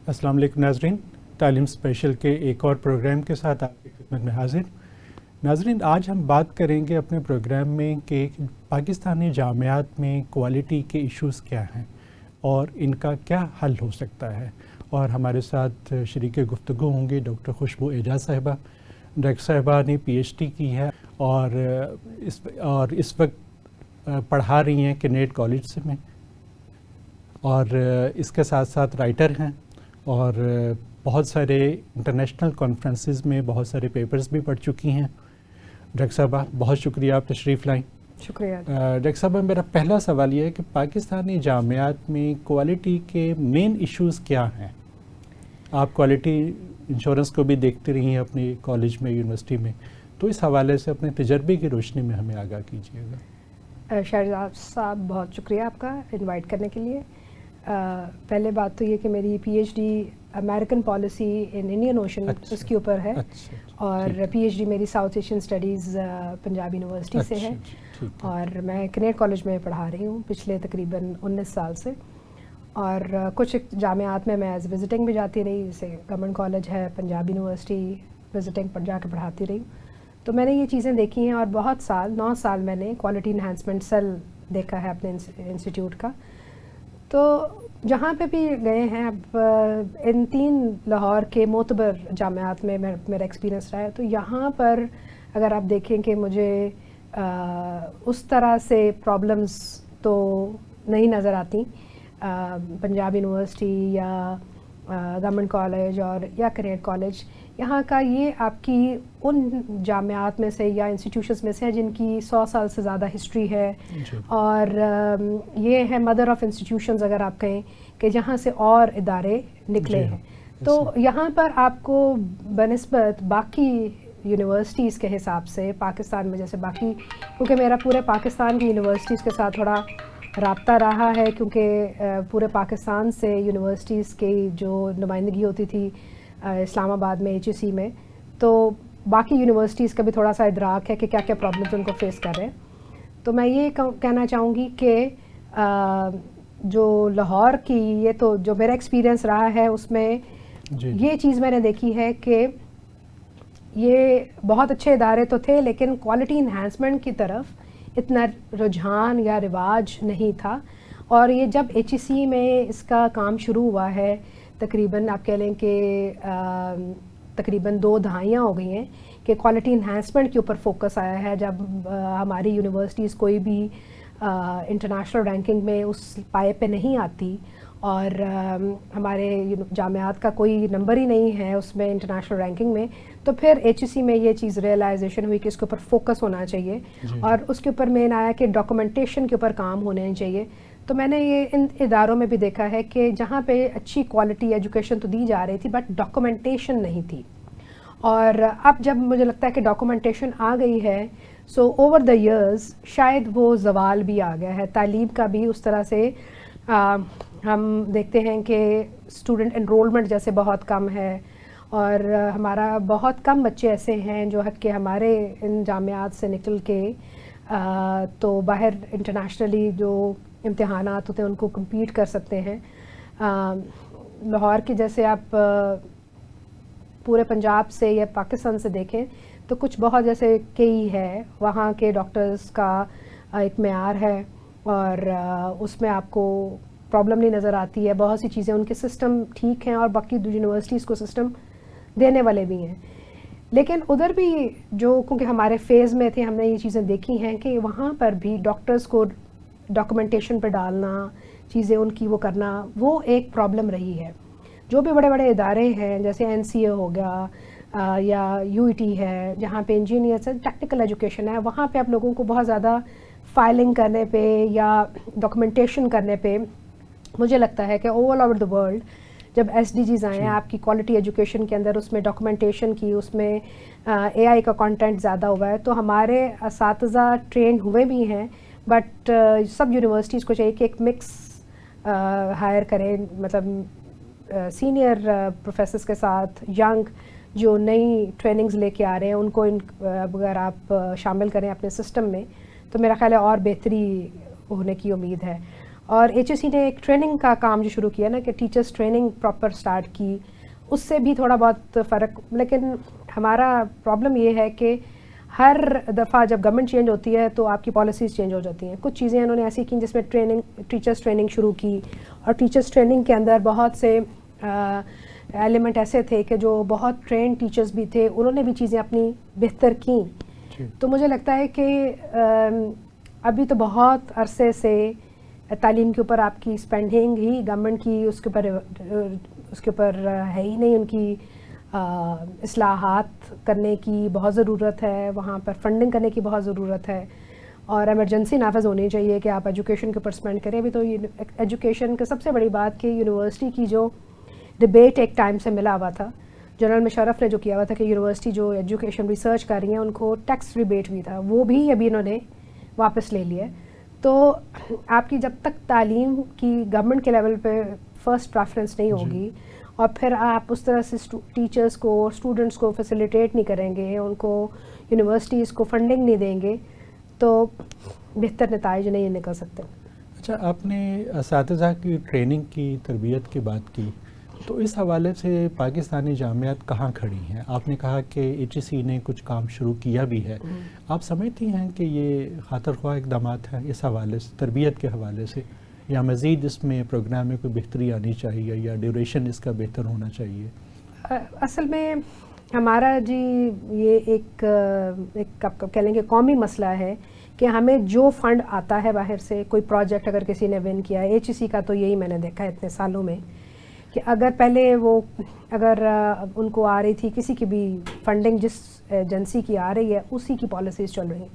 السلام علیکم ناظرین، تعلیم اسپیشل کے ایک اور پروگرام کے ساتھ آپ کی خدمت میں حاضر۔ ناظرین، آج ہم بات کریں گے اپنے پروگرام میں کہ پاکستانی جامعات میں کوالٹی کے ایشوز کیا ہیں اور ان کا کیا حل ہو سکتا ہے، اور ہمارے ساتھ شریک گفتگو ہوں گے ڈاکٹر خوشبو اعجاز صاحبہ۔ ڈاکٹر صاحبہ نے پی ایچ ڈی کی ہے اور اس وقت پڑھا رہی ہیں کنیڈ کالج سے میں، اور اس کے ساتھ ساتھ رائٹر ہیں اور بہت سارے انٹرنیشنل کانفرنسز میں بہت سارے پیپرز بھی پڑھ چکی ہیں۔ ڈاکٹر صاحبہ بہت شکریہ آپ تشریف لائیں۔ شکریہ۔ ڈاکٹر صاحبہ میرا پہلا سوال یہ ہے کہ پاکستانی جامعات میں کوالٹی کے مین ایشوز کیا ہیں؟ آپ کوالٹی انشورنس کو بھی دیکھتے رہی ہیں اپنے کالج میں، یونیورسٹی میں، تو اس حوالے سے اپنے تجربے کی روشنی میں ہمیں آگاہ کیجیے گا۔ شہزاد صاحب بہت شکریہ آپ کا انوائٹ کرنے کے لیے۔ پہلے بات تو یہ کہ میری P H D American policy in Indian ocean اس کے اوپر ہے، اور پی ایچ ڈی میری south Asian studies Punjab university سے ہے، اور میں کنیڈ کالج میں پڑھا رہی ہوں پچھلے تقریباً 19 سال سے، اور کچھ جامعات میں ایز وزٹنگ بھی جاتی رہی، جیسے گورنمنٹ کالج ہے، پنجاب یونیورسٹی وزٹنگ پر جا کے پڑھاتی رہی، تو میں نے یہ چیزیں دیکھی ہیں، اور بہت سال 9 سال میں نے کوالٹی انہانسمنٹ سیل دیکھا ہے اپنے انسٹیٹیوٹ کا۔ تو جہاں پہ بھی گئے ہیں، اب ان 3 لاہور کے معتبر جامعات میں میرا ایکسپیرینس رہا ہے، تو یہاں پر اگر آپ دیکھیں کہ مجھے اس طرح سے پرابلمز تو نہیں نظر آتی پنجاب یونیورسٹی یا گورنمنٹ کالج اور یا کنیڈ کالج۔ یہاں کا یہ آپ کی ان جامعات میں سے یا انسٹیٹیوشنز میں سے ہے جن کی 100 سال سے زیادہ ہسٹری ہے، اور یہ ہے مدر آف انسٹیٹیوشنز اگر آپ کہیں کہ جہاں سے اور ادارے نکلے ہیں۔ تو یہاں پر آپ کو بنسبت باقی یونیورسٹیز کے حساب سے پاکستان میں، جیسے باقی، کیونکہ میرا پورے پاکستان کی یونیورسٹیز کے ساتھ تھوڑا رابطہ رہا ہے، کیونکہ پورے پاکستان سے یونیورسٹیز کی جو نمائندگی ہوتی تھی اسلام آباد میں ایچ ای سی میں، تو باقی یونیورسٹیز کا بھی تھوڑا سا ادراک ہے کہ کیا کیا پرابلمز ان کو فیس کر رہے ہیں۔ تو میں یہ کہنا چاہوں گی کہ جو لاہور کی یہ تو جو میرا ایکسپیرینس رہا ہے اس میں یہ چیز میں نے دیکھی ہے کہ یہ بہت اچھے ادارے تو تھے، لیکن کوالٹی انہانسمنٹ کی طرف اتنا رجحان یا رواج نہیں تھا، اور یہ جب ایچ ای سی میں اس کا کام شروع ہوا ہے، تقریباً آپ کہہ لیں کہ تقریباً 2 دہائیاں ہو گئی ہیں کہ کوالٹی انہانسمنٹ کے اوپر فوکس آیا ہے۔ جب ہماری یونیورسٹیز کوئی بھی انٹرنیشنل رینکنگ میں اس پائے پہ نہیں آتی، اور ہمارے جامعات کا کوئی نمبر ہی نہیں ہے اس میں انٹرنیشنل رینکنگ میں، تو پھر ایچ ای سی میں یہ چیز ریئلائزیشن ہوئی کہ اس کے اوپر فوکس ہونا چاہیے، اور اس کے اوپر مین آیا کہ ڈاکومنٹیشن کے اوپر کام ہونے چاہیے۔ تو میں نے یہ ان اداروں میں بھی دیکھا ہے کہ جہاں پہ اچھی کوالٹی ایجوکیشن تو دی جا رہی تھی، بٹ ڈاکومنٹیشن نہیں تھی، اور اب جب مجھے لگتا ہے کہ ڈاکومنٹیشن آ گئی ہے، سو اوور دا ایئرز شاید وہ زوال بھی آ گیا ہے تعلیم کا بھی۔ اس طرح سے ہم دیکھتے ہیں کہ اسٹوڈنٹ انرولمنٹ جیسے بہت کم ہے، اور ہمارا بہت کم بچے ایسے ہیں جو کہ ہمارے ان جامعات سے نکل کے تو باہر انٹرنیشنلی جو امتحانات ہوتے ہیں ان کو کمپیٹ کر سکتے ہیں۔ لاہور کی جیسے آپ پورے پنجاب سے یا پاکستان سے دیکھیں تو کچھ بہت جیسے کئی ہے، وہاں کے ڈاکٹرز کا ایک معیار ہے، اور اس میں آپ کو پرابلم نہیں نظر آتی ہے، بہت سی چیزیں ان کے سسٹم ٹھیک ہیں، اور باقی یونیورسٹیز کو سسٹم دینے والے بھی ہیں، لیکن ادھر بھی جو کیونکہ ہمارے فیز میں تھے ہم نے یہ چیزیں دیکھی ہیں کہ وہاں پر بھی ڈاکٹرز کو ڈاکومنٹیشن پہ ڈالنا، چیزیں ان کی وہ کرنا، وہ ایک پرابلم رہی ہے۔ جو بھی بڑے بڑے ادارے ہیں جیسے این سی اے ہو گیا یا یو ای ٹی ہے، جہاں پہ انجینئرس ٹیکنیکل ایجوکیشن ہے، وہاں پہ آپ لوگوں کو بہت زیادہ فائلنگ کرنے پہ یا ڈاکومنٹیشن کرنے پہ، مجھے لگتا ہے کہ آل اوور دا ورلڈ جب ایس ڈی جیز آئے ہیں آپ کی کوالٹی ایجوکیشن کے اندر، اس میں ڈاکومنٹیشن کی، اس میں اے آئی کا کانٹینٹ زیادہ ہوا ہے، تو ہمارے اساتذہ ٹرینڈ ہوئے بھی ہیں، بٹ سب یونیورسٹیز کو چاہیے کہ ایک مکس ہائر کریں، مطلب سینئر پروفیسرز کے ساتھ ینگ جو نئی ٹریننگز لے کے آ رہے ہیں ان کو اگر آپ شامل کریں اپنے سسٹم میں، تو میرا خیال ہے اور بہتری ہونے کی امید ہے۔ اور HSC نے ایک ٹریننگ کا کام جو شروع کیا نا کہ ٹیچرس ٹریننگ پراپر سٹارٹ کی, اس سے بھی تھوڑا بہت فرق. لیکن ہمارا پرابلم یہ ہے کہ ہر دفعہ جب گورنمنٹ چینج ہوتی ہے تو آپ کی پالیسیز چینج ہو جاتی ہیں. کچھ چیزیں انہوں نے ایسی کی جس میں ٹیچرس ٹریننگ شروع کی, اور ٹیچرس ٹریننگ کے اندر بہت سے ایلیمنٹ ایسے تھے کہ جو بہت ٹرین ٹیچرز بھی تھے, انہوں نے بھی چیزیں اپنی بہتر کیں. تو مجھے لگتا ہے کہ ابھی تو بہت عرصے سے تعلیم کے اوپر آپ کی اسپینڈنگ ہی گورنمنٹ کی اس کے اوپر ہے ہی نہیں. ان کی اصلاحات کرنے کی بہت ضرورت ہے, وہاں پر فنڈنگ کرنے کی بہت ضرورت ہے, اور ایمرجنسی نافذ ہونی چاہیے کہ آپ ایجوکیشن کے اوپر اسپینڈ کریں. ابھی تو ایجوکیشن کا سب سے بڑی بات کہ یونیورسٹی کی جو ڈبیٹ ایک ٹائم سے ملا ہوا تھا, جنرل مشرف نے جو کیا ہوا تھا کہ یونیورسٹی جو ایجوکیشن ریسرچ کر رہی ہیں ان کو ٹیکس ریبیٹ بھی تھا, وہ بھی ابھی انہوں نے واپس لے لیا. تو آپ کی جب تک تعلیم کی گورنمنٹ کے لیول پہ فرسٹ پریفرنس نہیں ہوگی, اور پھر آپ اس طرح سے ٹیچرز کو اسٹوڈنٹس کو فیسیلیٹیٹ نہیں کریں گے, ان کو یونیورسٹیز کو فنڈنگ نہیں دیں گے, تو بہتر نتائج نہیں نکل سکتے. اچھا, آپ نے اساتذہ کی ٹریننگ کی, تربیت کی بات کی, تو اس حوالے سے پاکستانی جامعات کہاں کھڑی ہیں؟ آپ نے کہا کہ HSC نے کچھ کام شروع کیا بھی ہے. آپ سمجھتی ہیں کہ یہ خاطر خواہ اقدامات ہیں اس حوالے سے, تربیت کے حوالے سے, یا مزید اس میں پروگرام میں کوئی بہتری آنی چاہیے, یا ڈیوریشن اس کا بہتر ہونا چاہیے؟ اصل میں ہمارا جی یہ ایک آپ کہہ لیں گے قومی مسئلہ ہے کہ ہمیں جو فنڈ آتا ہے باہر سے, کوئی پروجیکٹ اگر کسی نے ون کیا ہے, HSC کا تو یہی میں نے دیکھا ہے اتنے سالوں میں کہ اگر پہلے اگر ان کو آ رہی تھی کسی کی بھی فنڈنگ جس ایجنسی کی آ رہی ہے اسی کی پالیسیز چل رہی ہیں.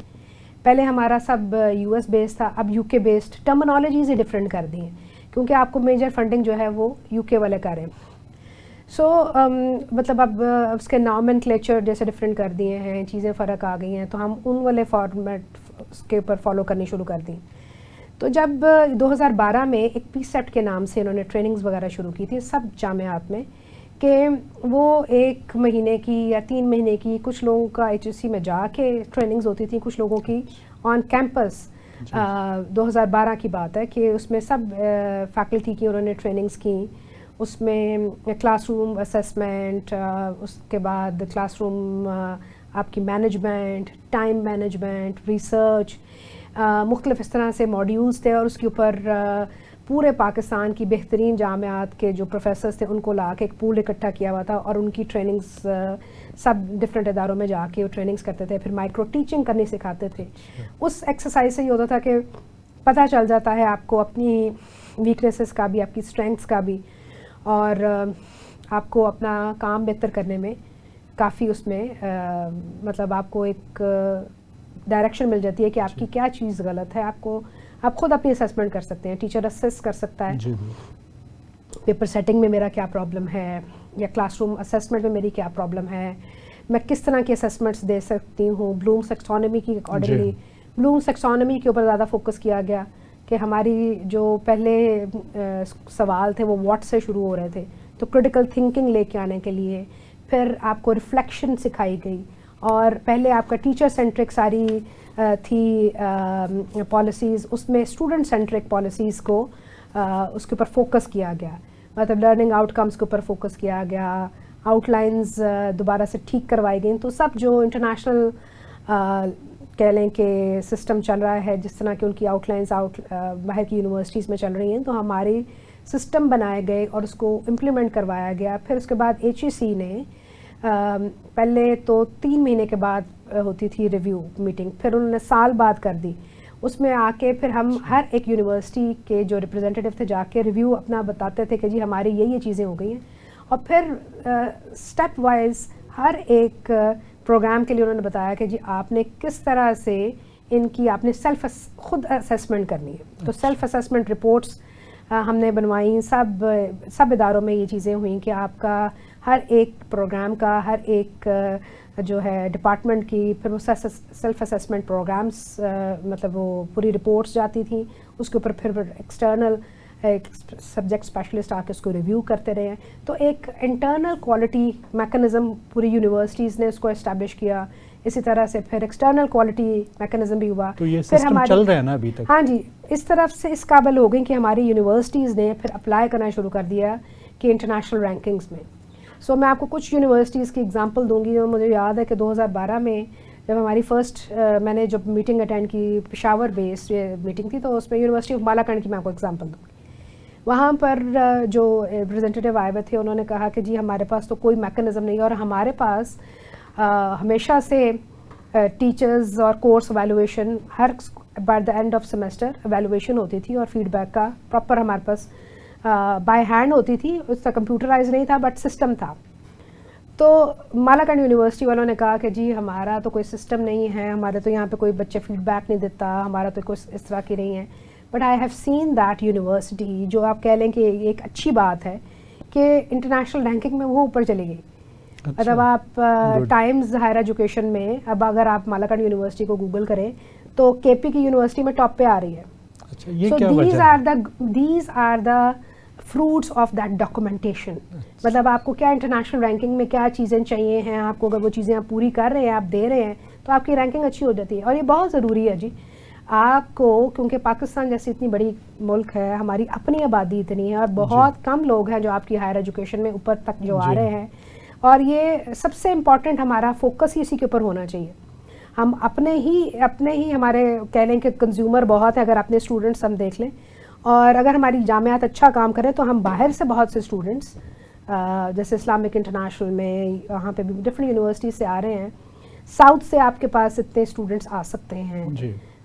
پہلے ہمارا سب US بیسڈ تھا, اب UK بیسڈ. ٹرمنالوجیز ہی ڈفرینٹ کر دی ہیں کیونکہ آپ کو میجر فنڈنگ جو ہے وہ UK والے کر رہے ہیں. سو مطلب اب اس کے نامنکلیچر جیسے ڈفرینٹ کر دیے ہیں, چیزیں فرق آ گئی ہیں, تو ہم ان والے فارمیٹ اس کے اوپر فالو کرنی شروع کر دیں. تو جب 2012 میں ایک PSET کے نام سے انہوں نے ٹریننگز وغیرہ شروع کی تھی سب جامعات میں, کہ وہ 1 مہینے کی یا 3 مہینے کی, کچھ لوگوں کا HSC میں جا کے ٹریننگز ہوتی تھیں, کچھ لوگوں کی آن کیمپس. 2012 کی بات ہے کہ اس میں سب فیکلٹی کی انہوں نے ٹریننگز کی. اس میں کلاس روم اسیسمنٹ, اس کے بعد کلاس روم آپ کی مینجمنٹ, ٹائم مینجمنٹ, ریسرچ, مختلف اس طرح سے ماڈیولز تھے, اور اس کے اوپر پورے پاکستان کی بہترین جامعات کے جو پروفیسرز تھے ان کو لا کے ایک پول اکٹھا کیا ہوا تھا, اور ان کی ٹریننگز سب ڈفرینٹ اداروں میں جا کے وہ ٹریننگز کرتے تھے, پھر مائکرو ٹیچنگ کرنی سکھاتے تھے. اس ایکسرسائز سے یہ ہوتا تھا کہ پتہ چل جاتا ہے آپ کو اپنی ویکنیسز کا بھی, آپ کی اسٹرینگس کا بھی, اور آپ کو اپنا کام بہتر کرنے میں کافی اس میں مطلب آپ کو ایک ڈائریکشن مل جاتی ہے کہ آپ کی کیا چیز غلط ہے. آپ خود اپنی اسیسمنٹ کر سکتے ہیں, ٹیچر اسیس کر سکتا ہے پیپر سیٹنگ میں میرا کیا پرابلم ہے, یا کلاس روم اسیسمنٹ میں میری کیا پرابلم ہے, میں کس طرح کی اسیسمنٹس دے سکتی ہوں. بلومس ٹیکسانومی کی اکارڈنگلی, بلومس ٹیکسانومی کے اوپر زیادہ فوکس کیا گیا کہ ہماری جو پہلے سوال تھے وہ واٹ سے شروع ہو رہے تھے, تو کریٹیکل تھنکنگ لے کے آنے کے لیے پھر آپ کو ریفلیکشن سکھائی گئی, اور پہلے آپ کا ٹیچر سینٹرک ساری تھی پالیسیز, اس میں اسٹوڈنٹ سینٹرک پالیسیز کو اس کے اوپر فوکس کیا گیا, مطلب لرننگ آؤٹ کمز کے اوپر فوکس کیا گیا, آؤٹ لائنز دوبارہ سے ٹھیک کروائی گئیں. تو سب جو انٹرنیشنل کہہ لیں کہ سسٹم چل رہا ہے, جس طرح کہ ان کی آؤٹ لائنز باہر کی یونیورسٹیز میں چل رہی ہیں, تو ہماری سسٹم بنائے گئے اور اس کو امپلیمنٹ کروایا گیا. پھر اس کے بعد HSC نے پہلے تو 3 مہینے کے بعد ہوتی تھی ریویو میٹنگ, پھر انہوں نے سال بعد کر دی. اس میں آ کے پھر ہم ہر ایک یونیورسٹی کے جو ریپرزینٹیو تھے جا کے ریویو اپنا بتاتے تھے کہ جی ہماری یہ چیزیں ہو گئی ہیں, اور پھر اسٹیپ وائز ہر ایک پروگرام کے لیے انہوں نے بتایا کہ جی آپ نے کس طرح سے ان کی آپ نے خود اسیسمنٹ کرنی ہے. تو سیلف اسیسمنٹ رپورٹس ہم نے بنوائیں, سب اداروں میں یہ چیزیں ہوئیں کہ آپ کا ہر ایک پروگرام کا, ہر ایک جو ہے ڈپارٹمنٹ کی پھر وہ سیلف اسیسمنٹ پروگرامز مطلب وہ پوری رپورٹس جاتی تھیں, اس کے اوپر پھر ایکسٹرنل ایک سبجیکٹ اسپیشلسٹ آ کے اس کو ریویو کرتے رہے ہیں. تو ایک انٹرنل کوالٹی میکنزم پوری یونیورسٹیز نے اس کو اسٹیبلش کیا اسی طرح سے پھر ایکسٹرنل کوالٹی میکانزم بھی ہوا. تو یہ سسٹم چل رہا ہے نا ابھی تک؟ ہاں جی, اس طرف سے اس قابل ہو گئی کہ ہماری یونیورسٹیز نے پھر اپلائی کرنا شروع کر دیا کہ انٹرنیشنل رینکنگز میں. سو میں آپ کو کچھ یونیورسٹیز کی اگزامپل دوں گی. جو مجھے یاد ہے کہ 2012 میں جب ہماری فرسٹ میں نے جب میٹنگ اٹینڈ کی, پشاور بیس میٹنگ تھی, تو اس میں یونیورسٹی آف بالاکنڈ کی میں آپ کو اگزامپل دوں گی. وہاں پر جو ریپرزینٹیو آئے ہوئے تھے انہوں نے کہا کہ جی ہمارے پاس تو کوئی میکانزم نہیں ہے, اور ہمارے پاس ہمیشہ سے ٹیچرز اور course evaluation Hare by the and of semester evaluation ہوتی تھی, اور فیڈ بیک کا پراپر ہمارے پاس بائی ہینڈ ہوتی تھی. اس کا کمپیوٹرائز نہیں تھا بٹ سسٹم تھا. تو بالاکنڈ یونیورسٹی والوں نے کہا کہ جی ہمارا تو کوئی سسٹم نہیں ہے, ہمارے تو یہاں پہ کوئی بچے فیڈ بیک نہیں دیتا, ہمارا تو کوئی اس طرح کی نہیں ہے. But I have seen that university, جو آپ کہہ لیں کہ ایک اچھی بات ہے کہ انٹرنیشنل رینکنگ میں وہ اوپر چلی گئی. مطلب آپ ٹائمز ہائر ایجوکیشن میں اب اگر آپ بالاکنڈ یونیورسٹی کو گوگل کریں تو کے پی کی یونیورسٹی میں ٹاپ پہ آ رہی ہے. So these are the fruits of that documentation. مطلب آپ کو کیا انٹرنیشنل رینکنگ میں کیا چیزیں چاہیے ہیں آپ کو, اگر وہ چیزیں آپ پوری کر رہے ہیں, آپ دے رہے ہیں, تو آپ کی رینکنگ اچھی ہو جاتی ہے. اور یہ بہت ضروری ہے جی آپ کو, کیونکہ پاکستان جیسی اتنی بڑی ملک ہے, ہماری اپنی آبادی اتنی ہے, اور بہت کم لوگ ہیں جو آپ کی ہائر ایجوکیشن میں اوپر تک جو آ رہے ہیں. اور یہ سب سے امپورٹنٹ ہمارا فوکس ہی اسی کے اوپر ہونا چاہیے. ہم اپنے ہی ہمارے کہہ لیں کہ کنزیومر بہت ہے, اگر اپنے اسٹوڈنٹس ہم دیکھ لیں, اور اگر ہماری جامعات اچھا کام کریں تو ہم باہر سے بہت سے اسٹوڈنٹس جیسے اسلامک انٹرنیشنل میں وہاں پہ بھی ڈفرینٹ یونیورسٹیز سے آ رہے ہیں. ساؤتھ سے آپ کے پاس اتنے اسٹوڈنٹس آ سکتے ہیں,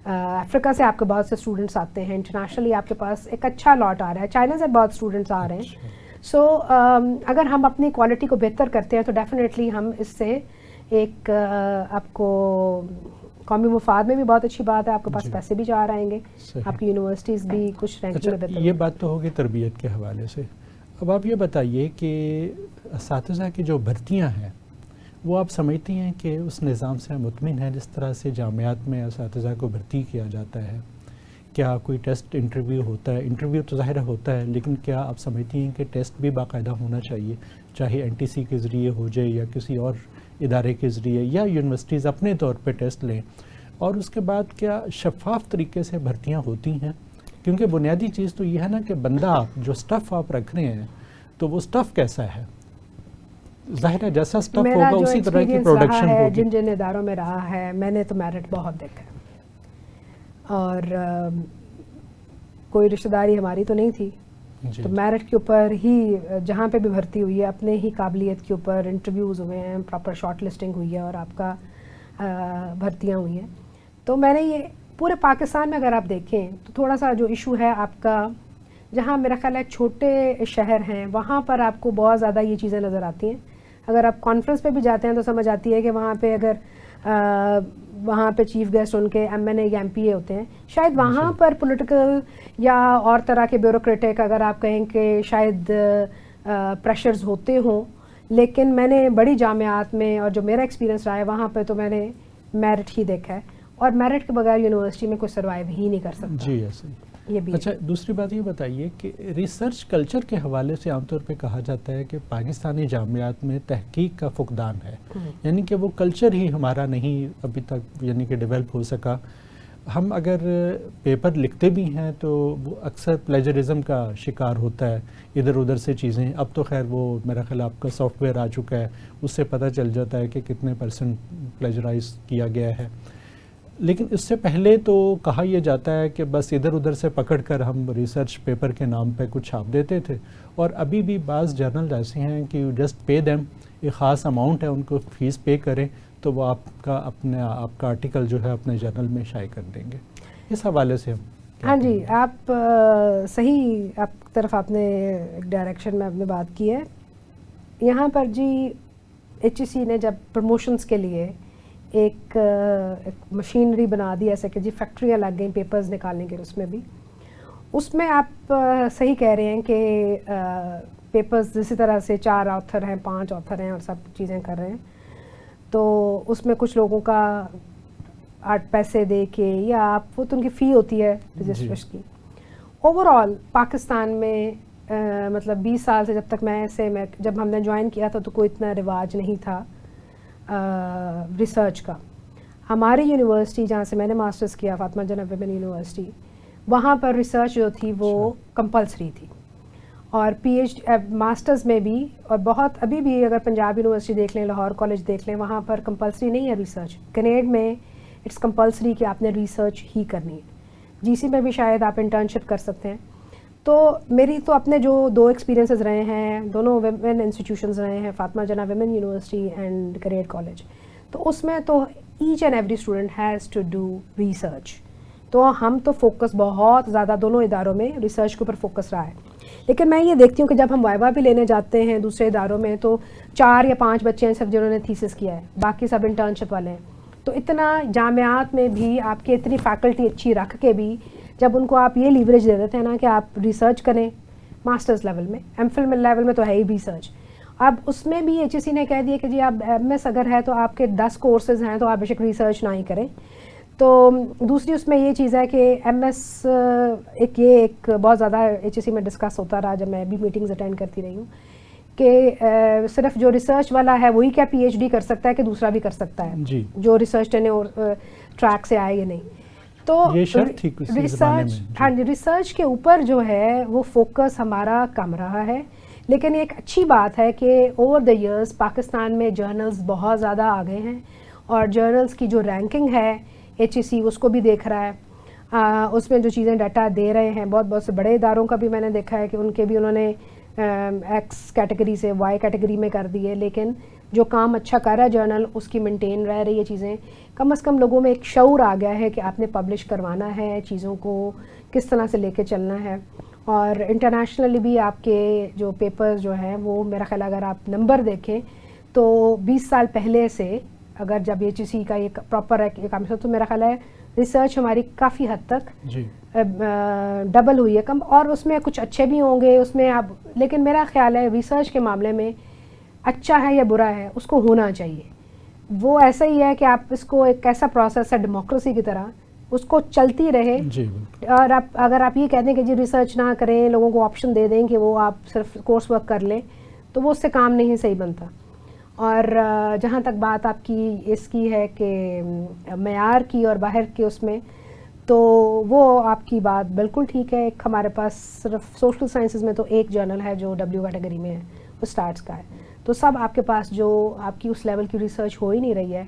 افریقہ سے آپ کے بہت سے اسٹوڈنٹس آتے ہیں, انٹرنیشنلی آپ کے پاس ایک اچھا لاٹ آ رہا ہے, چائنا سے بہت اسٹوڈنٹس آ رہے ہیں. سو اگر ہم اپنی کوالٹی کو بہتر کرتے ہیں تو ڈیفینیٹلی ہم اس سے ایک آپ کو قومی مفاد میں بھی بہت اچھی بات ہے, آپ کے پاس پیسے بھی جا رہیں گے, آپ کی یونیورسٹیز بھی کچھ رینکنگ میں بہتر. یہ بات تو ہوگی تربیت کے حوالے سے. اب آپ یہ بتائیے کہ اساتذہ کی جو بھرتیاں ہیں وہ آپ سمجھتی ہیں کہ اس نظام سے مطمئن ہیں جس طرح سے جامعات میں اساتذہ کو بھرتی کیا جاتا ہے؟ کیا کوئی ٹیسٹ انٹرویو ہوتا ہے؟ انٹرویو تو ظاہر ہوتا ہے, لیکن کیا آپ سمجھتی ہیں کہ ٹیسٹ بھی باقاعدہ ہونا چاہیے, چاہے این ٹی سی کے ذریعے ہو جائے یا کسی اور ادارے کے ذریعے, یا یونیورسٹیز اپنے طور پہ ٹیسٹ لیں؟ اور اس کے بعد کیا شفاف طریقے سے بھرتیاں ہوتی ہیں؟ کیونکہ بنیادی چیز تو یہ ہے نا کہ بندہ آپ جو سٹف آپ رکھ رہے ہیں تو وہ سٹف کیسا ہے؟ ظاہر ہے جیسا سٹف ہوگا اسی طرح کی پروڈکشن ہوگی. جن جن اداروں میں رہا ہے میں نے تو میرٹ بہت دیکھا ہے, اور کوئی رشتہ داری ہماری تو نہیں تھی, تو میرٹ کے اوپر ہی جہاں پہ بھی بھرتی ہوئی ہے اپنے ہی قابلیت کے اوپر انٹرویوز ہوئے ہیں, پراپر شارٹ لسٹنگ ہوئی ہے اور آپ کا بھرتیاں ہوئی ہیں. تو میں نے یہ پورے پاکستان میں اگر آپ دیکھیں تو تھوڑا سا جو ایشو ہے آپ کا, جہاں میرا خیال ہے چھوٹے شہر ہیں وہاں پر آپ کو بہت زیادہ یہ چیزیں نظر آتی ہیں. اگر آپ کانفرنس پہ بھی جاتے ہیں تو سمجھ آتی ہے کہ وہاں پہ اگر وہاں پہ چیف گیسٹ ان کے ایم این اے یا ایم پی اے ہوتے ہیں, شاید وہاں پر پولیٹیکل یا اور طرح کے بیوروکریٹک اگر آپ کہیں کہ شاید پریشرز ہوتے ہوں, لیکن میں نے بڑی جامعات میں اور جو میرا ایکسپیرینس رہا ہے وہاں پہ تو میں نے میرٹ ہی دیکھا ہے, اور میرٹ کے بغیر یونیورسٹی میں کوئی سروائیو ہی نہیں کر سکتا. جی ایسے یہ بھی. اچھا, دوسری بات یہ بتائیے کہ ریسرچ کلچر کے حوالے سے عام طور پہ کہا جاتا ہے کہ پاکستانی جامعات میں تحقیق کا فقدان ہے, یعنی کہ وہ کلچر ہی ہمارا نہیں ابھی تک یعنی کہ ڈیولپ ہو سکا. ہم اگر پیپر لکھتے بھی ہیں تو وہ اکثر پلیجرزم کا شکار ہوتا ہے, ادھر ادھر سے چیزیں. اب تو خیر وہ میرا خیال آپ کا سافٹ ویئر آ چکا ہے, اس سے پتہ چل جاتا ہے کہ کتنے % پلیجرائز کیا گیا ہے. لیکن اس سے پہلے تو کہا یہ جاتا ہے کہ بس ادھر ادھر سے پکڑ کر ہم ریسرچ پیپر کے نام پہ کچھ چھاپ دیتے تھے, اور ابھی بھی بعض جرنل ایسے ہیں کہ یو جسٹ پے دیم, ایک خاص اماؤنٹ ہے ان کو فیس پے کریں تو وہ آپ کا آرٹیکل جو ہے اپنے جرنل میں شائع کر دیں گے. اس حوالے سے ہم ہاں جی, آپ صحیح آپ طرف آپ نے ایک ڈائریکشن میں آپ نے بات کی ہے. یہاں پر جی ایچ ای سی نے جب پروموشنز کے لیے ایک مشینری بنا دی, ایسے کہ جی فیکٹریاں لگ گئیں پیپرز نکالنے کے, اس میں بھی اس میں آپ صحیح کہہ رہے ہیں کہ پیپرز اسی طرح سے 4 آتھر ہیں 5 آتھر ہیں اور سب چیزیں کر رہے ہیں, تو اس میں کچھ لوگوں کا 8 پیسے دے کے یا آپ وہ تو ان کی فی ہوتی ہے رجسٹریشن کی. اوور آل پاکستان میں مطلب 20 سال سے جب تک میں جب ہم نے جوائن کیا تھا تو کوئی اتنا رواج نہیں تھا ریسرچ کا. ہماری یونیورسٹی جہاں سے میں نے ماسٹرز کیا فاطمہ جناب ویمن یونیورسٹی, وہاں پر ریسرچ جو تھی وہ کمپلسری تھی, اور پی ایچ ماسٹرز میں بھی, اور بہت ابھی بھی اگر پنجاب یونیورسٹی دیکھ لیں, لاہور کالج دیکھ لیں, وہاں پر کمپلسری نہیں ہے ریسرچ. کینیڈ میں اٹس کمپلسری کہ آپ نے ریسرچ ہی کرنی ہے. جی سی میں بھی شاید آپ انٹرنشپ کر سکتے ہیں. تو میری تو اپنے جو 2 ایکسپیرینسز رہے ہیں, دونوں ویمن انسٹیٹیوشنز رہے ہیں, Fatima Jinnah women university and Kinnaird college. تو اس میں تو each and every student has to do research. تو ہم تو فوکس بہت زیادہ دونوں اداروں میں ریسرچ کے اوپر فوکس رہا ہے. لیکن میں یہ دیکھتی ہوں کہ جب ہم وائوا بھی لینے جاتے ہیں دوسرے اداروں میں, تو 4 یا 5 بچے ہیں صرف جنہوں نے تھیسس کیا ہے, باقی سب انٹرنشپ والے ہیں. تو اتنا جامعات میں بھی آپ کی اتنی فیکلٹی اچھی رکھ کے بھی جب ان کو آپ یہ لیوریج دے دیتے ہیں نا کہ آپ ریسرچ کریں, ماسٹرز لیول میں, ایم فل لیول میں تو ہے ہی ریسرچ. اب اس میں بھی ایچ ای سی نے کہہ دیا کہ جی آپ ایم ایس اگر ہے تو آپ کے 10 کورسز ہیں تو آپ بے شک ریسرچ نہ ہی کریں. تو دوسری اس میں یہ چیز ہے کہ ایم ایس ایک بہت زیادہ ایچ ای سی میں ڈسکس ہوتا رہا جب میں بھی میٹنگز اٹینڈ کرتی رہی ہوں, کہ صرف جو ریسرچ والا ہے وہی کیا پی ایچ ڈی کر سکتا ہے کہ دوسرا بھی کر سکتا ہے جی, جو ریسرچ ٹریک سے آئے یا نہیں. تو ریسرچ, ہاں جی, ریسرچ کے اوپر جو ہے وہ فوکس ہمارا کم رہا ہے. لیکن ایک اچھی بات ہے کہ اوور دا ایئرس پاکستان میں جرنلز بہت زیادہ آ گئے ہیں, اور جرنلز کی جو رینکنگ ہے ایچ ای سی اس کو بھی دیکھ رہا ہے. اس میں جو چیزیں ڈیٹا دے رہے ہیں, بہت سے بڑے اداروں کا بھی میں نے دیکھا ہے کہ ان کے بھی انہوں نے ایکس کیٹیگری سے وائی کیٹیگری میں کر دیے. لیکن جو کام اچھا کر رہا ہے جرنل, اس کی مینٹین رہ رہی ہے چیزیں. کم از کم لوگوں میں ایک شعور آ گیا ہے کہ آپ نے پبلش کروانا ہے, چیزوں کو کس طرح سے لے کے چلنا ہے. اور انٹرنیشنلی بھی آپ کے جو پیپرز جو ہیں وہ میرا خیال اگر آپ نمبر دیکھیں تو 20 سال پہلے سے اگر جب ایچ ای سی کا ایک پراپر ایک کام تو میرا خیال ہے ریسرچ ہماری کافی حد تک ڈبل ہوئی ہے کم, اور اس میں کچھ اچھے بھی ہوں گے اس میں آپ, لیکن میرا خیال ہے ریسرچ کے معاملے میں اچھا ہے یا برا ہے اس کو ہونا چاہیے. وہ ایسا ہی ہے کہ آپ اس کو ایک ایسا پروسیس ہے ڈیموکریسی کی طرح, اس کو چلتی رہے. اور اگر آپ یہ کہہ دیں کہ جی ریسرچ نہ کریں, لوگوں کو آپشن دے دیں کہ وہ آپ صرف کورس ورک کر لیں, تو وہ اس سے کام نہیں صحیح بنتا. اور جہاں تک بات آپ کی اس کی ہے کہ معیار کی اور باہر کے اس میں, تو وہ آپ کی بات بالکل ٹھیک ہے. ایک ہمارے پاس صرف سوشل سائنسز میں تو ایک جرنل ہے جو ڈبلیو کیٹیگری میں ہے, وہ سٹارٹس کا ہے. تو سب آپ کے پاس جو آپ کی اس لیول کی ریسرچ ہو ہی نہیں رہی ہے.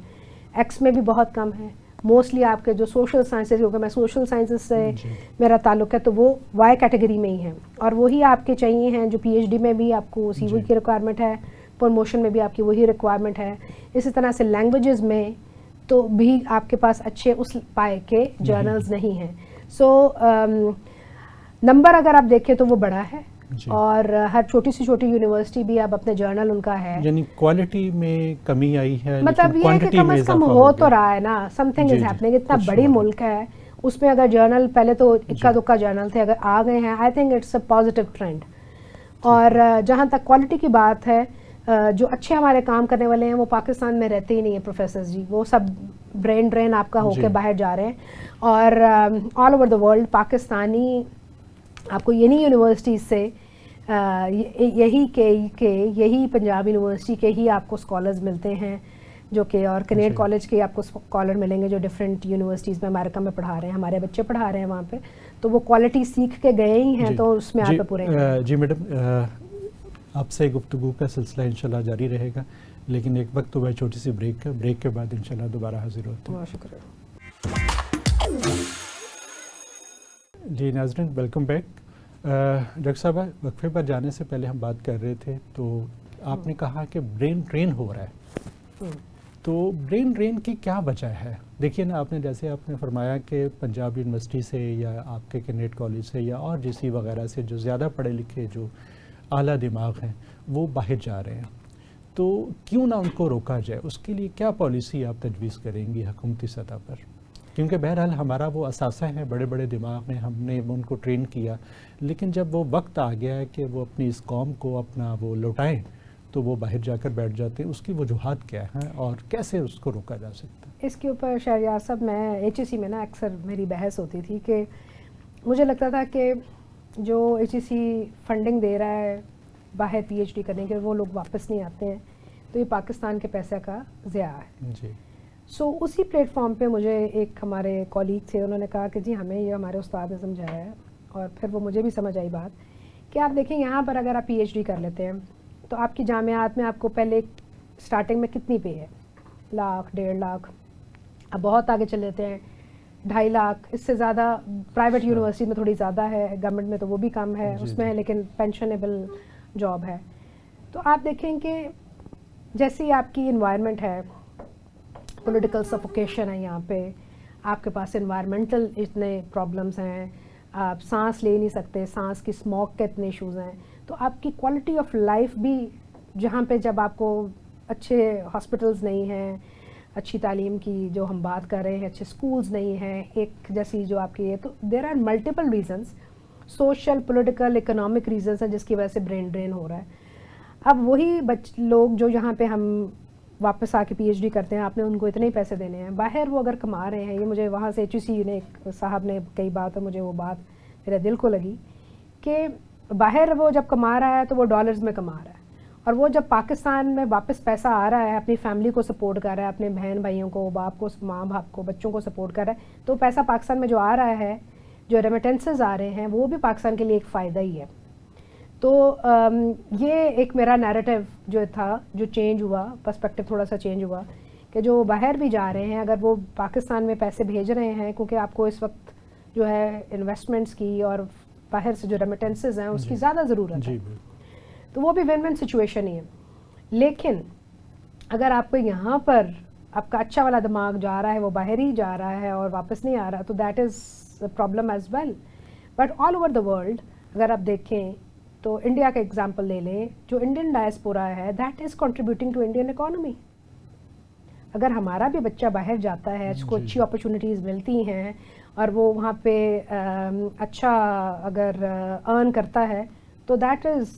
ایکس میں بھی بہت کم ہے. موسٹلی آپ کے جو سوشل سائنسز, کیونکہ میں سوشل سائنسز سے میرا تعلق ہے, تو وہ وائی کیٹیگری میں ہی ہیں, اور وہی آپ کے چاہیے ہیں جو پی ایچ ڈی میں بھی آپ کو سی وی کی ریکوائرمنٹ ہے, پروموشن میں بھی آپ کی وہی ریکوائرمنٹ ہے. اسی طرح سے لینگویجز میں تو بھی آپ کے پاس اچھے اس پائے کے جرنلز نہیں ہیں. سو نمبر اگر آپ دیکھیں تو وہ بڑا ہے, اور ہر چھوٹی سی چھوٹی یونیورسٹی بھی اب اپنے جرنل ان کا ہے. یعنی کوالٹی میں کمی آئی ہے, مطلب یہ ہے کہ کم از کم ہو تو رہا ہے نا, سم تھنگ از ہیپننگ. اتنا بڑی ملک ہے, اس میں اگر جرنل پہلے تو اکا دکا جرنل تھے, اگر آ گئے ہیں I think it's a positive trend. اور جہاں تک کوالٹی کی بات ہے, جو اچھے ہمارے کام کرنے والے ہیں وہ پاکستان میں رہتے ہی نہیں ہیں پروفیسرز جی, وہ سب برین ڈرین آپ کا ہو کے باہر جا رہے ہیں. اور آل اوور دا ورلڈ پاکستانی آپ کو انہی یونیورسٹیز سے یہی پنجاب یونیورسٹی کے ہی آپ کو اسکالرز ملتے ہیں, جو کہ اور کینیڈ کالج کے آپ کو اسکالر ملیں گے جو ڈفرینٹ یونیورسٹیز میں امریکہ میں پڑھا رہے ہیں, ہمارے بچے پڑھا رہے ہیں وہاں پہ, تو وہ کوالٹی سیکھ کے گئے ہی ہیں, تو اس میں آپ پورے ہیں. جی میڈم, آپ سے گفتگو کا سلسلہ انشاءاللہ جاری رہے گا, لیکن ایک وقت تو ہے چھوٹی سی بریک کے بعد انشاءاللہ دوبارہ حاضر ہوتے ہیں. بہت شکریہ. جی ناظرین, ویلکم بیک. ڈاکٹر صاحبہ, وقفے پر جانے سے پہلے ہم بات کر رہے تھے, تو آپ نے کہا کہ برین ڈرین ہو رہا ہے, تو برین ڈرین کی کیا وجہ ہے؟ دیکھیے نا, آپ نے جیسے آپ نے فرمایا کہ پنجاب یونیورسٹی سے یا آپ کے کینیڈ کالج سے یا اور جی سی وغیرہ سے جو زیادہ پڑھے لکھے جو اعلیٰ دماغ ہیں وہ باہر جا رہے ہیں, تو کیوں نہ ان کو روکا جائے؟ اس کے لیے کیا پالیسی آپ تجویز کریں گی حکومتی سطح پر؟ کیونکہ بہرحال ہمارا وہ اثاثہ ہیں, بڑے بڑے دماغ ہیں, ہم نے ان کو ٹرین کیا, لیکن جب وہ وقت آ گیا ہے کہ وہ اپنی اس قوم کو اپنا وہ لوٹائیں, تو وہ باہر جا کر بیٹھ جاتے ہیں. اس کی وجوہات کیا ہیں اور کیسے اس کو روکا جا سکتا ہے؟ اس کے اوپر شہریار صاحب, میں ایچ ای سی میں نا اکثر میری بحث ہوتی تھی کہ مجھے لگتا تھا کہ جو ایچ ای سی فنڈنگ دے رہا ہے باہر پی ایچ ڈی کرنے کے, وہ لوگ واپس نہیں آتے ہیں. تو تو یہ پاکستان کے پیسے کا ضیاع ہے. جی. سو اسی پلیٹ فارم پہ مجھے ایک ہمارے کولیگ تھے, انہوں نے کہا کہ جی ہمیں یہ ہمارے استاد نے سمجھایا ہے, اور پھر وہ مجھے بھی سمجھ آئی بات کہ آپ دیکھیں یہاں پر اگر آپ پی ایچ ڈی کر لیتے ہیں تو آپ کی جامعات میں آپ کو پہلے اسٹارٹنگ میں کتنی پے ہے, 1 لاکھ 1.5 لاکھ, اب بہت آگے چل لیتے ہیں 2.5 لاکھ, اس سے زیادہ پرائیویٹ یونیورسٹی میں تھوڑی زیادہ ہے, گورنمنٹ میں تو وہ بھی کم ہے, اس میں لیکن پینشنیبل جاب ہے. تو آپ دیکھیں کہ جیسی آپ کی انوائرمنٹ ہے, پولیٹیکل سفوکیشن ہے یہاں پہ, آپ کے پاس انوائرمنٹل اتنے پرابلمس ہیں, آپ سانس لے نہیں سکتے, سانس کی اسموک کے اتنے ایشوز ہیں, تو آپ کی کوالٹی آف لائف بھی جہاں پہ جب آپ کو اچھے ہاسپٹلز نہیں ہیں, اچھی تعلیم کی جو ہم بات کر رہے ہیں, اچھے اسکولز نہیں ہیں, ایک جیسی جو آپ کی ہے, تو there are multiple reasons, social political economic reasons ہیں جس کی وجہ سے برین ڈرین ہو رہا ہے. اب وہی لوگ جو یہاں پہ ہم واپس آ کے پی ایچ ڈی کرتے ہیں, آپ نے ان کو اتنے ہی پیسے دینے ہیں, باہر وہ اگر کما رہے ہیں, یہ مجھے وہاں سے HUC نے ایک صاحب نے کئی بات, مجھے وہ بات میرے دل کو لگی کہ باہر وہ جب کما رہا ہے تو وہ ڈالرز میں کما رہا ہے, اور وہ جب پاکستان میں واپس پیسہ آ رہا ہے, اپنی فیملی کو سپورٹ کر رہا ہے, اپنے بہن بھائیوں کو, باپ کو, ماں باپ کو, بچوں کو سپورٹ کر رہا ہے, تو پیسہ پاکستان میں جو آ رہا ہے, جو ریمیٹنسز آ رہے ہیں, وہ بھی پاکستان کے لیے ایک فائدہ ہی ہے. تو یہ ایک میرا نیریٹیو جو تھا, جو چینج ہوا, پرسپیکٹیو تھوڑا سا چینج ہوا کہ جو باہر بھی جا رہے ہیں, اگر وہ پاکستان میں پیسے بھیج رہے ہیں, کیونکہ آپ کو اس وقت جو ہے انویسٹمنٹس کی اور باہر سے جو ریمیٹنسز ہیں اس کی زیادہ ضرورت ہے, تو وہ بھی ون ون سچویشن ہی ہے. لیکن اگر آپ کو یہاں پر آپ کا اچھا والا دماغ جا رہا ہے, وہ باہر ہی جا رہا ہے اور واپس نہیں آ رہا, تو that is a problem as well. But all over the world اگر آپ دیکھیں تو انڈیا کا ایگزامپل لے لیں, جو انڈین ڈائسپورا ہے, that is contributing to Indian economy. اگر ہمارا بھی بچہ باہر جاتا ہے, اس کو اچھی اپرچونیٹیز ملتی ہیں, اور وہ وہاں پہ اچھا اگر ارن کرتا ہے, تو that is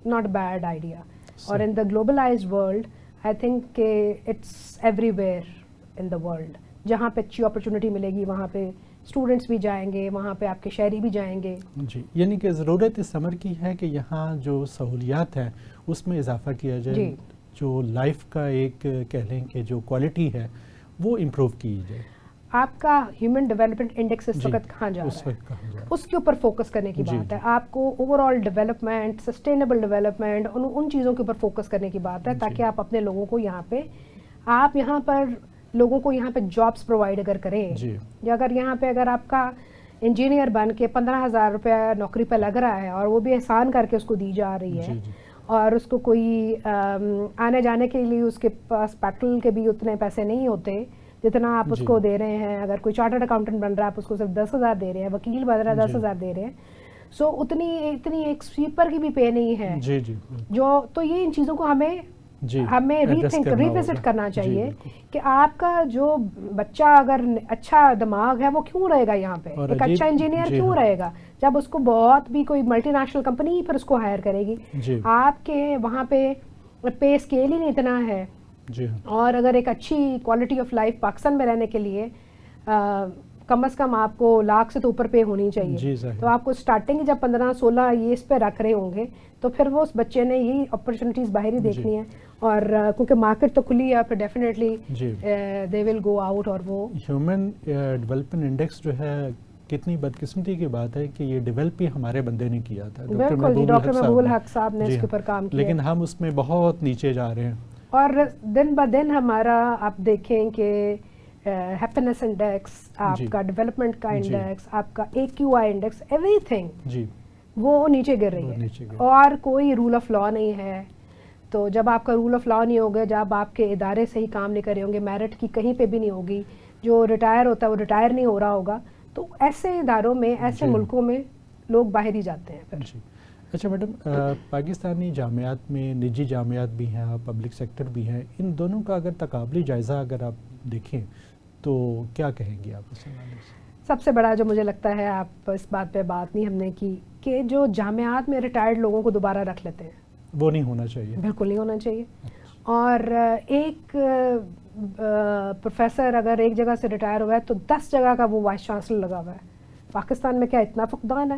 not bad idea. اور in the globalized world I think کہ it's everywhere in the world, جہاں پہ اچھی اپرچونیٹی ملے گی وہاں پہ اسٹوڈنٹس بھی جائیں گے, وہاں پہ آپ کے شہری بھی جائیں گے. جی, یعنی کہ ضرورت اس امر کی ہے کہ یہاں جو سہولیات ہیں اس میں اضافہ کیا جائے, جی. جو لائف کا ایک کہہ لیں کہ جو کوالٹی ہے وہ امپروو کی جائے. آپ کا ہیومن ڈیولپمنٹ انڈیکس اس وقت کہاں جا رہا ہے, اس کے اوپر فوکس کرنے کی بات ہے. آپ کو overall development, sustainable development, ان چیزوں کے اوپر فوکس کرنے کی بات ہے, تاکہ آپ اپنے لوگوں کو یہاں پہ, آپ یہاں پر لوگوں کو یہاں پہ جابس پرووائڈ اگر کریں, یا اگر یہاں پہ اگر آپ کا انجینئر بن کے 15,000 روپے نوکری پہ لگ رہا ہے, اور وہ بھی احسان کر کے اس کو دی جا رہی ہے, اور اس کو کوئی آنے جانے کے لیے اس کے پاس پیٹرول کے بھی اتنے پیسے نہیں ہوتے جتنا آپ اس کو دے رہے ہیں. اگر کوئی چارٹرڈ اکاؤنٹنٹ بن رہا ہے, آپ اس کو صرف 10,000 دے رہے ہیں, وکیل بن رہا ہے 10,000 دے رہے ہیں. سو اتنی ایک سویپر کی بھی پے نہیں ہے, جو تو یہ ان چیزوں کو ہمیں ریوزٹ کرنا چاہیے کہ آپ کا جو بچہ اگر اچھا دماغ ہے وہ کیوں رہے گا یہاں پہ, ایک اچھا انجینئر کیوں رہے گا, جب اس کو بہت بھی کوئی ملٹی نیشنل کمپنی پھر اس کو ہائر کرے گی. آپ کے وہاں پہ پے اسکیل ہی نہیں اتنا ہے, اور اگر ایک اچھی کوالٹی آف لائف پاکستان میں رہنے کے لیے کم از کم آپ کو 1 لاکھ سے تو اوپر پے ہونی چاہیے. تو آپ کو اسٹارٹنگ جب 15-16 یہ اس پہ رکھ رہے ہوں گے, تو پھر وہ اس بچے نے یہی اپرچونیٹیز باہر ہی دیکھنی ہے, اور کیونکہ مارکیٹ تو کھلی ہے, پھر definitely they will go out. اور وہ ہیومن ڈیولپمنٹ انڈیکس جو ہے, کتنی بدقسمتی کی بات ہے کہ یہ ڈیولپ ہی ہمارے بندے نے کیا تھا, بالکل ڈاکٹر محبوب الحق صاحب نے اس کے اوپر کام کیا, لیکن ہم اس میں بہت نیچے جا رہے ہیں. اور دن بہ دن ہمارا آپ دیکھیں کہ ہیپینس انڈیکس, آپ کا ڈیولپمنٹ کا انڈیکس, آپ کا AQI انڈیکس, ایوری تھنگ وہ نیچے گر رہی ہے, اور کوئی رول آف لا نہیں ہے. تو جب آپ کا رول آف لا نہیں ہوگا, جب آپ کے ادارے صحیح کام نہیں کر رہے ہوں گے, میرٹ کی کہیں پہ بھی نہیں ہوگی, جو ریٹائر ہوتا ہے وہ ریٹائر نہیں ہو رہا ہوگا, تو ایسے اداروں میں, ایسے ملکوں میں لوگ باہر ہی جاتے ہیں پھر. اچھا میڈم, پاکستانی جامعات میں نجی جامعات بھی ہیں, پبلک سیکٹر بھی ہیں, ان دونوں کا اگر تقابلی جائزہ اگر آپ دیکھیں تو کیا کہیں گے آپ اس حوالے سے؟ سب سے بڑا جو مجھے لگتا ہے, آپ اس بات پہ بات نہیں ہم نے کی, کہ جو جامعات میں ریٹائرڈ لوگوں کو دوبارہ رکھ لیتے ہیں, وہ نہیں ہونا چاہیے, بالکل نہیں ہونا چاہیے. اور ایک پروفیسر اگر ایک جگہ سے ریٹائر ہوا ہے تو 10 جگہ کا وہ وائس چانسلر لگا ہوا ہے. پاکستان میں کیا اتنا فقدان ہے؟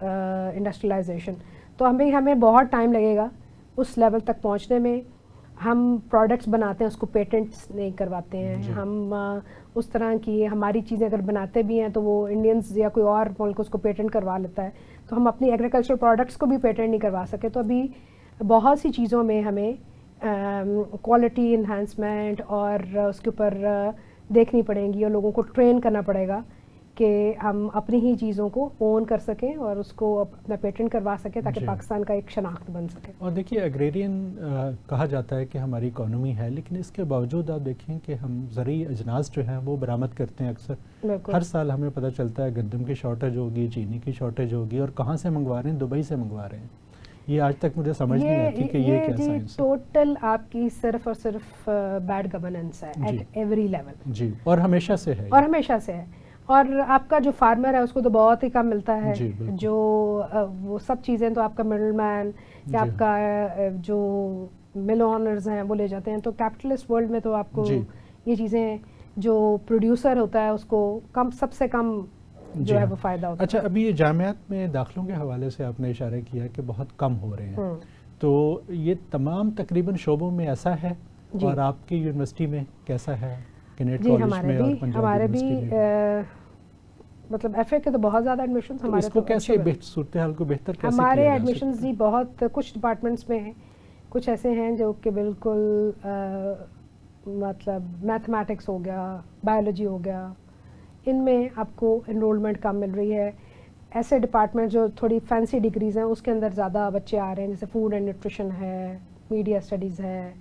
انڈسٹریلائزیشن. تو ہمیں بہت ٹائم لگے گا اس لیول تک پہنچنے میں. ہم پروڈکٹس بناتے ہیں اس کو پیٹنٹس نہیں کرواتے ہیں. ہم اس طرح کی ہماری چیزیں اگر بناتے بھی ہیں تو وہ انڈینز یا کوئی اور ملک اس کو پیٹنٹ کروا لیتا ہے. تو ہم اپنی ایگریکلچر پروڈکٹس کو بھی پیٹنٹ نہیں کروا سکے. تو ابھی بہت سی چیزوں میں ہمیں کوالٹی انہانسمنٹ اور اس کے اوپر دیکھنی پڑیں گی اور لوگوں کو ٹرین کرنا پڑے گا کہ ہم اپنی ہی چیزوں کو اون کر سکیں اور اس کو اپنا پیٹنٹ کروا سکیں تاکہ پاکستان کا ایک شناخت بن سکے. اور دیکھیے ایگریرین کہا جاتا ہے کہ ہماری اکانومی ہے، لیکن اس کے باوجود آپ دیکھیں کہ ہم زرعی اجناس جو ہیں وہ برآمد کرتے ہیں اکثر. ہر سال ہمیں پتہ چلتا ہے گندم کی شارٹیج ہوگی، چینی کی شارٹیج ہوگی، اور کہاں سے منگوا رہے ہیں؟ دبئی سے منگوا رہے ہیں. یہ آج تک مجھے سمجھ نہیں آتی کہ یہ کیا سائنس ہے. ٹوٹل آپ کی صرف اور صرف بیڈ گورننس ہے ایٹ ایوری لیول. جی، اور ہمیشہ سے ہے. اور ہمیشہ سے ہے. اور آپ کا جو فارمر ہے اس کو تو بہت ہی کم ملتا ہے. جو وہ سب چیزیں تو آپ کا مڈل مین یا آپ کا جو مل اونرز ہیں وہ لے جاتے ہیں. تو کیپٹلسٹ ورلڈ میں تو آپ کو یہ چیزیں جو پروڈیوسر ہوتا ہے اس کو سب سے کم جو ہے وہ فائدہ ہوتا ہے. اچھا، ابھی یہ جامعات میں داخلوں کے حوالے سے آپ نے اشارہ کیا کہ بہت کم ہو رہے ہیں. تو یہ تمام تقریباً شعبوں میں ایسا ہے؟ اور آپ کی یونیورسٹی میں کیسا ہے؟ جی ہمارے بھی مطلب ایف اے کے تو بہت زیادہ ایڈمیشنز ہمارے. اس کو کیسے صورتحال کو بہتر کیسے ہمارے ایڈمیشنز جی بہت کچھ ڈپارٹمنٹس میں ہیں، کچھ ایسے ہیں جو کہ بالکل مطلب میتھمیٹکس ہو گیا، بایولوجی ہو گیا، ان میں آپ کو انرولمنٹ کم مل رہی ہے. ایسے ڈپارٹمنٹ جو تھوڑی فینسی ڈگریز ہیں اس کے اندر زیادہ بچے آ رہے ہیں، جیسے فوڈ اینڈ نیوٹریشن ہے، میڈیا اسٹڈیز ہے،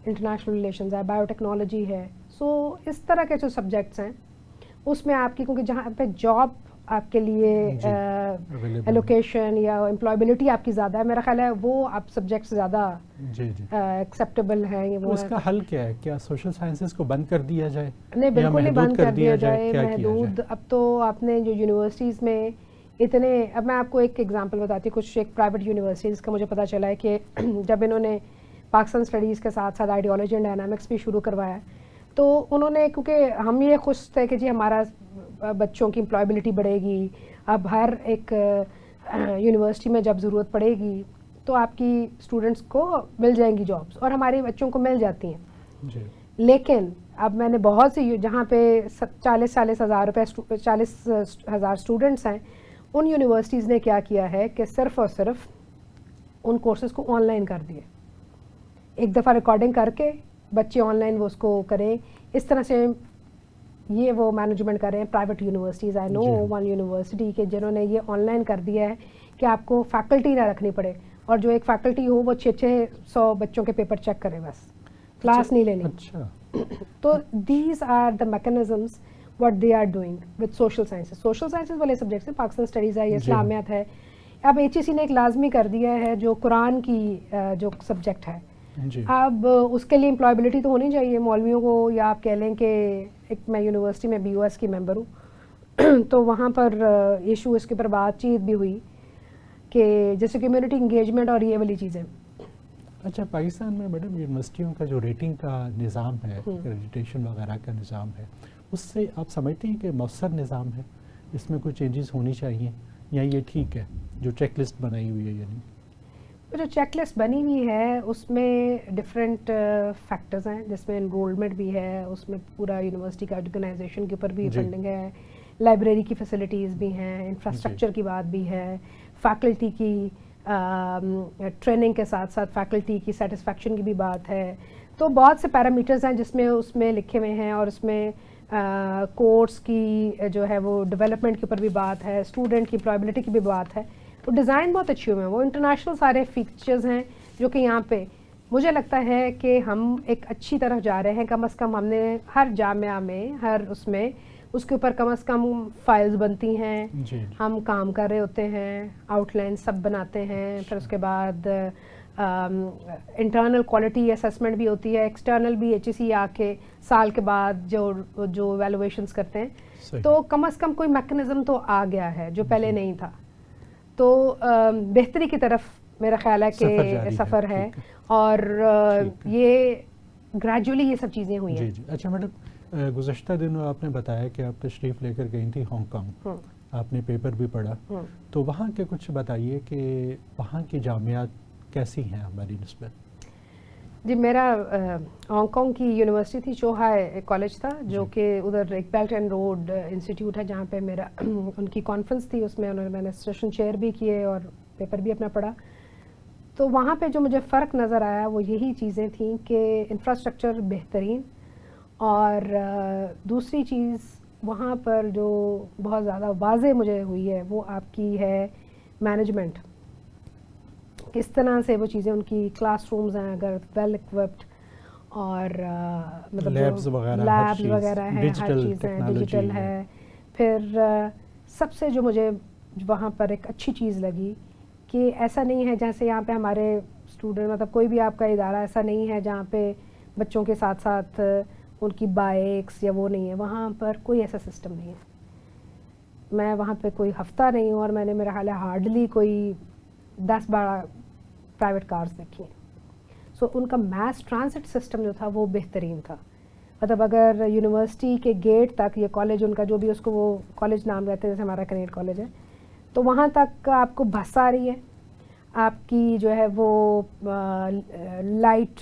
انٹرنیشنل ریلیشنز ہے، بایو ٹیکنالوجی ہے. سو اس طرح کے جو سبجیکٹس ہیں اس میں آپ کی کیونکہ جہاں پہ جاب آپ کے لیے ایلوکیشن یا امپلائبلٹی آپ کی زیادہ ہے، میرا خیال ہے وہ آپ سبجیکٹس زیادہ ایکسیپٹیبل ہیں. اس کا حل کیا ہے؟ کیا سوشل سائنسز کو بند کر دیا جائے؟ نہیں، بالکل نہیں بند کر دیا جائے، محدود. اب تو آپ نے جو یونیورسٹیز میں اتنے، اب میں آپ کو ایک ایگزامپل بتاتی ہوں. کچھ ایک پرائیویٹ یونیورسٹیز کا مجھے پتہ چلا ہے کہ جب انہوں نے پاکستان اسٹڈیز کے ساتھ ساتھ آئیڈیالوجی اینڈ ڈائنامکس بھی شروع کروایا تو انہوں نے، کیونکہ ہم یہ خوش تھے کہ جی ہمارا بچوں کی امپلائبلٹی بڑھے گی، اب ہر ایک یونیورسٹی میں جب ضرورت پڑے گی تو آپ کی اسٹوڈنٹس کو مل جائیں گی جابس، اور ہمارے بچوں کو مل جاتی ہیں. لیکن اب میں نے بہت سی جہاں پہ 40,000 اسٹوڈنٹس ہیں، ان یونیورسٹیز نے کیا کیا ہے کہ صرف اور صرف ان کورسز کو آن لائن کر دیے. ایک دفعہ ریکارڈنگ کر کے بچے آن لائن وہ اس کو کریں. اس طرح سے یہ وہ مینجمنٹ کر رہے ہیں پرائیویٹ یونیورسٹیز. آئی نو ون یونیورسٹی کہ جنہوں نے یہ آن لائن کر دیا ہے کہ آپ کو فیکلٹی نہ رکھنی پڑے، اور جو ایک فیکلٹی ہو وہ 600 بچوں کے پیپر چیک کرے، بس کلاس نہیں لینی. تو these are the mechanisms what they are doing with social sciences. Social sciences والے سبجیکٹس ہیں، پاکستان اسٹڈیز ہے، اسلامیات ہے. اب ایچ ای سی نے ایک لازمی کر دیا ہے جو قرآن کی جو سبجیکٹ ہے. اب اس کے لیے امپلائبلٹی تو ہونی چاہیے مولویوں کو، یا آپ کہہ لیں کہ ایک میں یونیورسٹی میں بی او ایس کی ممبر ہوں تو وہاں پر ایشو اس کے پر بات چیت بھی ہوئی کہ جیسے کمیونٹی انگیجمنٹ اور یہ والی چیزیں. اچھا، پاکستان میں میڈم یونیورسٹیوں کا جو ریٹنگ کا نظام ہے، ایکریڈیٹیشن وغیرہ کا نظام ہے، اس سے آپ سمجھتے ہیں کہ مؤثر نظام ہے؟ اس میں کوئی چینجز ہونی چاہیے یا یہ ٹھیک ہے جو چیک لسٹ بنائی ہوئی ہے؟ یعنی جو چیک لسٹ بنی ہوئی ہے اس میں ڈفرینٹ فیکٹرز ہیں، جس میں انرولمنٹ بھی ہے، اس میں پورا یونیورسٹی کا آرگنائزیشن کے اوپر بھی فنڈنگ ہے، لائبریری کی فیسلٹیز بھی ہیں، انفراسٹرکچر کی بات بھی ہے، فیکلٹی کی ٹریننگ کے ساتھ ساتھ فیکلٹی کی سیٹسفیکشن کی بھی بات ہے. تو بہت سے پیرامیٹرز ہیں جس میں اس میں لکھے ہوئے ہیں، اور اس میں کورس کی جو ہے وہ ڈیولپمنٹ کے اوپر بھی بات ہے، اسٹوڈنٹ کی امپلائبلٹی کی بھی بات ہے. تو ڈیزائن بہت اچھے ہوئے ہیں، وہ انٹرنیشنل سارے فیچرز ہیں جو کہ یہاں پہ مجھے لگتا ہے کہ ہم ایک اچھی طرف جا رہے ہیں. کم از کم ہم نے ہر جامعہ میں ہر اس میں اس کے اوپر کم از کم فائلز بنتی ہیں، ہم کام کر رہے ہوتے ہیں، آؤٹ لائن سب بناتے ہیں. پھر اس کے بعد انٹرنل کوالٹی اسیسمنٹ بھی ہوتی ہے، ایکسٹرنل بھی ایچ ای سی آ کے سال کے بعد جو ایویلویشنز کرتے ہیں. تو کم از کم کوئی میکنزم تو آ گیا ہے جو پہلے نہیں تھا. تو بہتری کی طرف میرا خیال ہے کہ سفر ہے، اور یہ گریجولی یہ سب چیزیں ہوئی ہیں. اچھا میڈم، گزشتہ دنوں آپ نے بتایا کہ آپ تشریف لے کر گئی تھی ہانگ کانگ. آپ نے پیپر بھی پڑھا، تو وہاں کے کچھ بتائیے کہ وہاں کی جامعات کیسی ہیں ہماری نسبت؟ جی میرا ہانگ کانگ کی یونیورسٹی تھی، چوہائے کالج تھا، جو کہ ادھر ایک بیلٹ اینڈ روڈ انسٹیٹیوٹ ہے جہاں پہ میرا ان کی کانفرنس تھی، اس میں میں نے سیشن چیئر بھی کیے اور پیپر بھی اپنا پڑھا. تو وہاں پہ جو مجھے فرق نظر آیا وہ یہی چیزیں تھیں کہ انفراسٹرکچر بہترین، اور دوسری چیز وہاں پر جو بہت زیادہ واضح مجھے ہوئی ہے وہ آپ کی ہے مینجمنٹ. کس طرح سے وہ چیزیں، ان کی کلاس رومز ہیں اگر ویل اکوپڈ، اور مطلب لیبز وغیرہ ہیں، ہر چیز ہے ڈیجیٹل ہے. پھر سب سے جو مجھے وہاں پر ایک اچھی چیز لگی کہ ایسا نہیں ہے جیسے یہاں پہ ہمارے اسٹوڈنٹ، مطلب کوئی بھی آپ کا ادارہ ایسا نہیں ہے جہاں پہ بچوں کے ساتھ ساتھ ان کی بائکس یا وہ نہیں ہے. وہاں پر کوئی ایسا سسٹم نہیں ہے. میں وہاں پہ کوئی ہفتہ نہیں ہوں اور میں نے میرا خیال ہے ہارڈلی کوئی 10-12 پرائیویٹ کارز دیکھی ہیں. سو ان کا میس ٹرانزٹ سسٹم جو تھا وہ بہترین تھا. مطلب اگر یونیورسٹی کے گیٹ تک یہ کالج ان کا جو بھی اس کو وہ کالج نام رہتے ہیں جیسے ہمارا کنیڈ کالج ہے، تو وہاں تک آپ کو بس آ رہی ہے، آپ کی جو ہے وہ لائٹ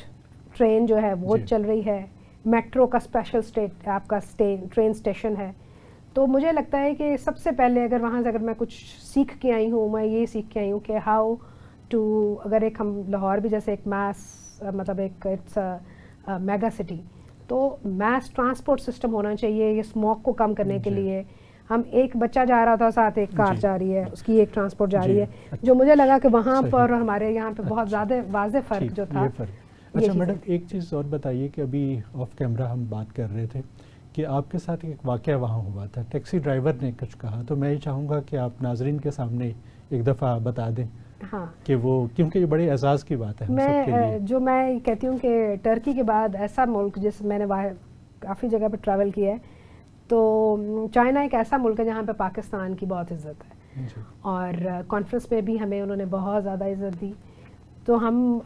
ٹرین جو ہے وہ چل رہی ہے، میٹرو کا اسپیشل آپ کا ٹرین اسٹیشن ہے. تو مجھے لگتا ہے کہ سب سے پہلے اگر وہاں سے اگر میں کچھ سیکھ کے آئی ہوں، میں یہ سیکھ کے آئی ہوں کہ ہاؤ ٹو، اگر ایک ہم لاہور بھی جیسے ایک میس مطلب ایک اٹس میگا سٹی، تو میس ٹرانسپورٹ سسٹم ہونا چاہیے یہ اسموک کو کم کرنے کے لیے. ہم ایک بچہ جا رہا تھا، ساتھ ایک کار جا رہی ہے، اس کی ایک ٹرانسپورٹ جا رہی ہے، جو مجھے لگا کہ وہاں پر اور ہمارے یہاں پہ بہت زیادہ واضح فرق جو تھا. اچھا میڈم، ایک چیز اور بتائیے کہ ابھی آف کیمرہ ہم بات کر رہے تھے کہ آپ کے ساتھ ایک واقعہ وہاں ہوا تھا، ٹیکسی ڈرائیور نے کچھ کہا، تو میں یہ چاہوں گا کہ آپ ناظرین کے سامنے ایک دفعہ بتا دیں. ہاں کہ وہ، کیونکہ یہ بڑے اعزاز کی بات ہے ہم سب کے لیے. جو میں کہتی ہوں کہ ٹرکی کے بعد ایسا ملک جس میں نے کافی جگہ پہ ٹریول کیا ہے، تو چائنا ایک ایسا ملک ہے جہاں پہ پاکستان کی بہت عزت ہے، اور کانفرنس میں بھی ہمیں انہوں نے بہت زیادہ عزت دی. تو ہم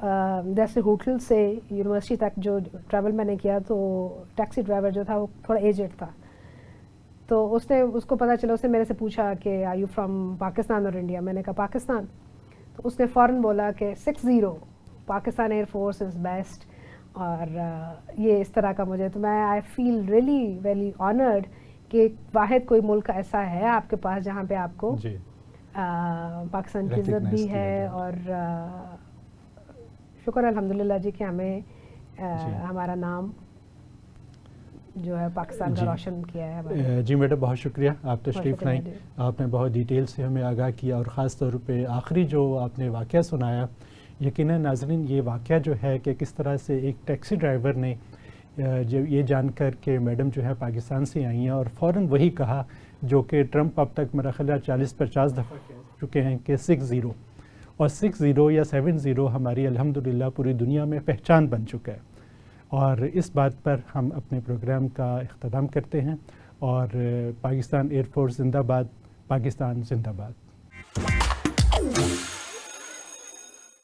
جیسے ہوٹل سے یونیورسٹی تک جو ٹریول میں نے کیا، تو ٹیکسی ڈرائیور جو تھا وہ تھوڑا ایجڈ تھا. تو اس کو پتہ چلا، اس نے میرے سے پوچھا کہ آر یو فرام پاکستان اور انڈیا؟ میں نے کہا پاکستان. تو اس نے فوراً بولا کہ 60 Pakistan air force is best, اور یہ اس طرح کا مجھے، تو میں آئی فیل ریئلی ویری آنرڈ کہ واحد کوئی ملک ایسا ہے آپ کے پاس جہاں پہ آپ کو پاکستان کی عزت بھی ہے. اور شکر الحمدللہ جی کہ ہمیں ہمارا نام جو ہے پاکستان کا روشن کیا ہے. جی میڈم، بہت شکریہ، آپ تشریف لائیں. آپ نے بہت ڈیٹیل سے ہمیں آگاہ کیا، اور خاص طور پہ آخری جو آپ نے واقعہ سنایا، یقیناً ناظرین یہ واقعہ جو ہے کہ کس طرح سے ایک ٹیکسی ڈرائیور نے جو یہ جان کر کہ میڈم جو ہے پاکستان سے آئی ہیں، اور فوراً وہی کہا جو کہ ٹرمپ اب تک میرا خیال 40-50 دفعہ کہہ چکے ہیں کہ 60، اور 60 یا 70 ہماری الحمدللہ پوری دنیا میں پہچان بن چکا ہے. اور اس بات پر ہم اپنے پروگرام کا اختتام کرتے ہیں، اور پاکستان ایئر فورس زندہ باد، پاکستان زندہ باد.